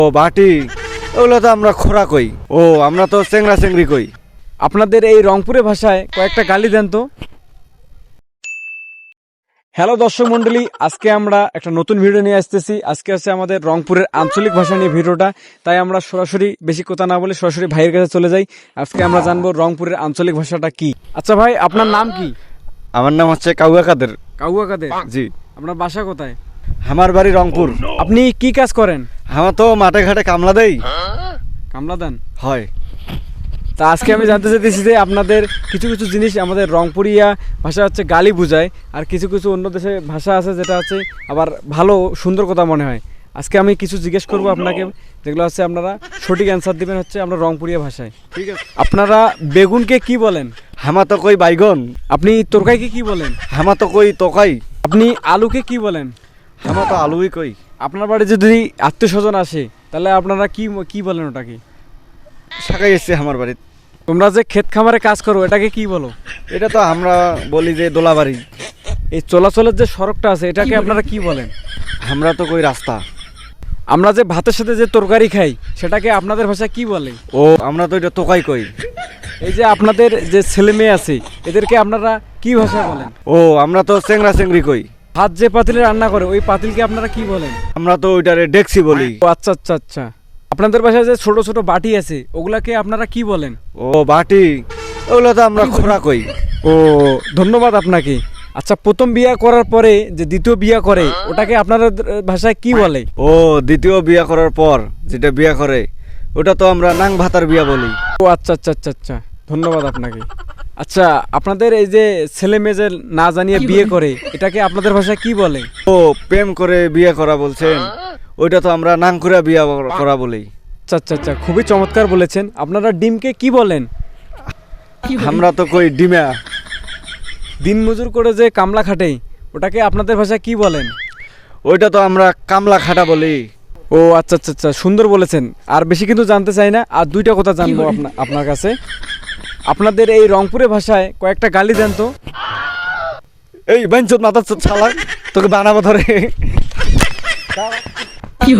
ও বাটি, ওগুলো তো আমরা খোরা কই। ও আমরা তো চেংড়া চেংড়ি কই। আপনাদের এই রংপুরের ভাষায় কয়েকটা গালি দেন তো। হ্যালো দর্শক মন্ডলী, আজকে আমরা একটা নতুন ভিডিও নিয়ে আসতেছি। আজকে আছে আমাদের রংপুরের আঞ্চলিক ভাষা নিয়ে ভিডিওটা, তাই আমরা সরাসরি বেশি কথা না বলে সরাসরি ভাইয়ের কাছে চলে যাই। আজকে আমরা জানবো রংপুরের আঞ্চলিক ভাষাটা কি। আচ্ছা ভাই, আপনার নাম কি? আমার নাম হচ্ছে কাউয়া কাদের। কাউয়া কাদের? জি। আপনার বাসা কোথায়? আমার বাড়ি রংপুর। আপনি কি কাজ করেন? আমার তো মাঠে ঘাটে কামলা দেই। কামলা দেন? হয়। তা আজকে আমি জানতে চাইতেছি যে আপনাদের কিছু কিছু জিনিস আমাদের রংপুরিয়া ভাষা হচ্ছে গালি বুঝায়, আর কিছু কিছু অন্য দেশে ভাষা আছে যেটা আছে আবার ভালো সুন্দর কথা মনে হয়। আজকে আমি কিছু জিজ্ঞেস করবো আপনাকে, যেগুলো হচ্ছে আপনারা সঠিক অ্যান্সার দিবেন হচ্ছে আমরা রংপুরিয়া ভাষায়। ঠিক আছে। আপনারা বেগুনকে কি বলেন? হামা তো কই বাইগন। আপনি তরকারিকে কি বলেন? হামা তো কই তকাই। আপনি আলুকে কি বলেন? হামা তো আলুই কই। আপনার বাড়ি যদি আত্মীয় স্বজন আসে তাহলে আপনারা কি কি বলেন ওটাকে? শাকাই এসছে আমার বাড়ি। তোমরা যে ক্ষেত খামারে কাজ করো এটাকে কি বলো? এটা তো আমরা বলি যে দোলাবাড়ি। এই চলাচলের যে সড়কটা আছে এটাকে আপনারা কি বলেন? আমরা তো কই রাস্তা। আমরা যে ভাতের সাথে যে তরকারি খাই সেটাকে আপনাদের ভাষায় কি বলে? ও আমরা তো এটা তোকাই কই। এই যে আপনাদের যে ছেলে মেয়ে আছে এদেরকে আপনারা কি ভাষা বলেন? ও আমরা তো চেংড়া চেংড়ি কই। ভাত যে পাতিলে রান্না করে ওই পাতিলকে আপনারা কি বলেন? আমরা তো ওইটারে ডেক্সি বলি। ও আচ্ছা আচ্ছা আচ্ছা। আপনাদের ভাষায় যে ছোট ছোট বাটি আছে ওগুলাকে আপনারা কি বলেন? ও বাটি, ওগুলো তো আমরা খোরা কই। ও ধন্যবাদ আপনাকে। আচ্ছা, প্রথম বিয়া করার পরে যে দ্বিতীয় বিয়া করে ওটাকে আপনাদের ভাষায় কি বলে? ও দ্বিতীয় বিয়া করার পর যেটা বিয়া করে ওটা তো আমরা নাং ভাতার বিয়া বলি। ও আচ্ছা আচ্ছা আচ্ছা আচ্ছা, ধন্যবাদ আপনাকে। আচ্ছা, আপনাদের এই যে ছেলে মেয়ে যে না জানিয়ে বিয়ে করে এটাকে আপনাদের ভাষায় কি বলে? ও প্রেম করে বিয়ে করা বলছেন, ওইটা তো আমরা নাং করে বিয়া করা বলি। আচ্ছা আচ্ছা আচ্ছা, খুবই চমৎকার বলেছেন। আপনারা ডিমকে কি বলেন? আমরা তো কই ডিমা। দিন মজুর করে যে কামলা খাটে ওটাকে আপনাদের ভাষায় কি বলেন? ওইটা তো আমরা কামলা খাটা বলি। ও আচ্ছা আচ্ছা আচ্ছা, সুন্দর বলেছেন। আর বেশি কিন্তু জানতে চাই না, আর দুইটা কথা জানবো আপনার কাছে। আপনাদের এই রংপুরের ভাষায় কয়েকটা গালি দেন তো। এই বাঞ্চত মাথা ছালা তোকে বানাবো ধরে। কি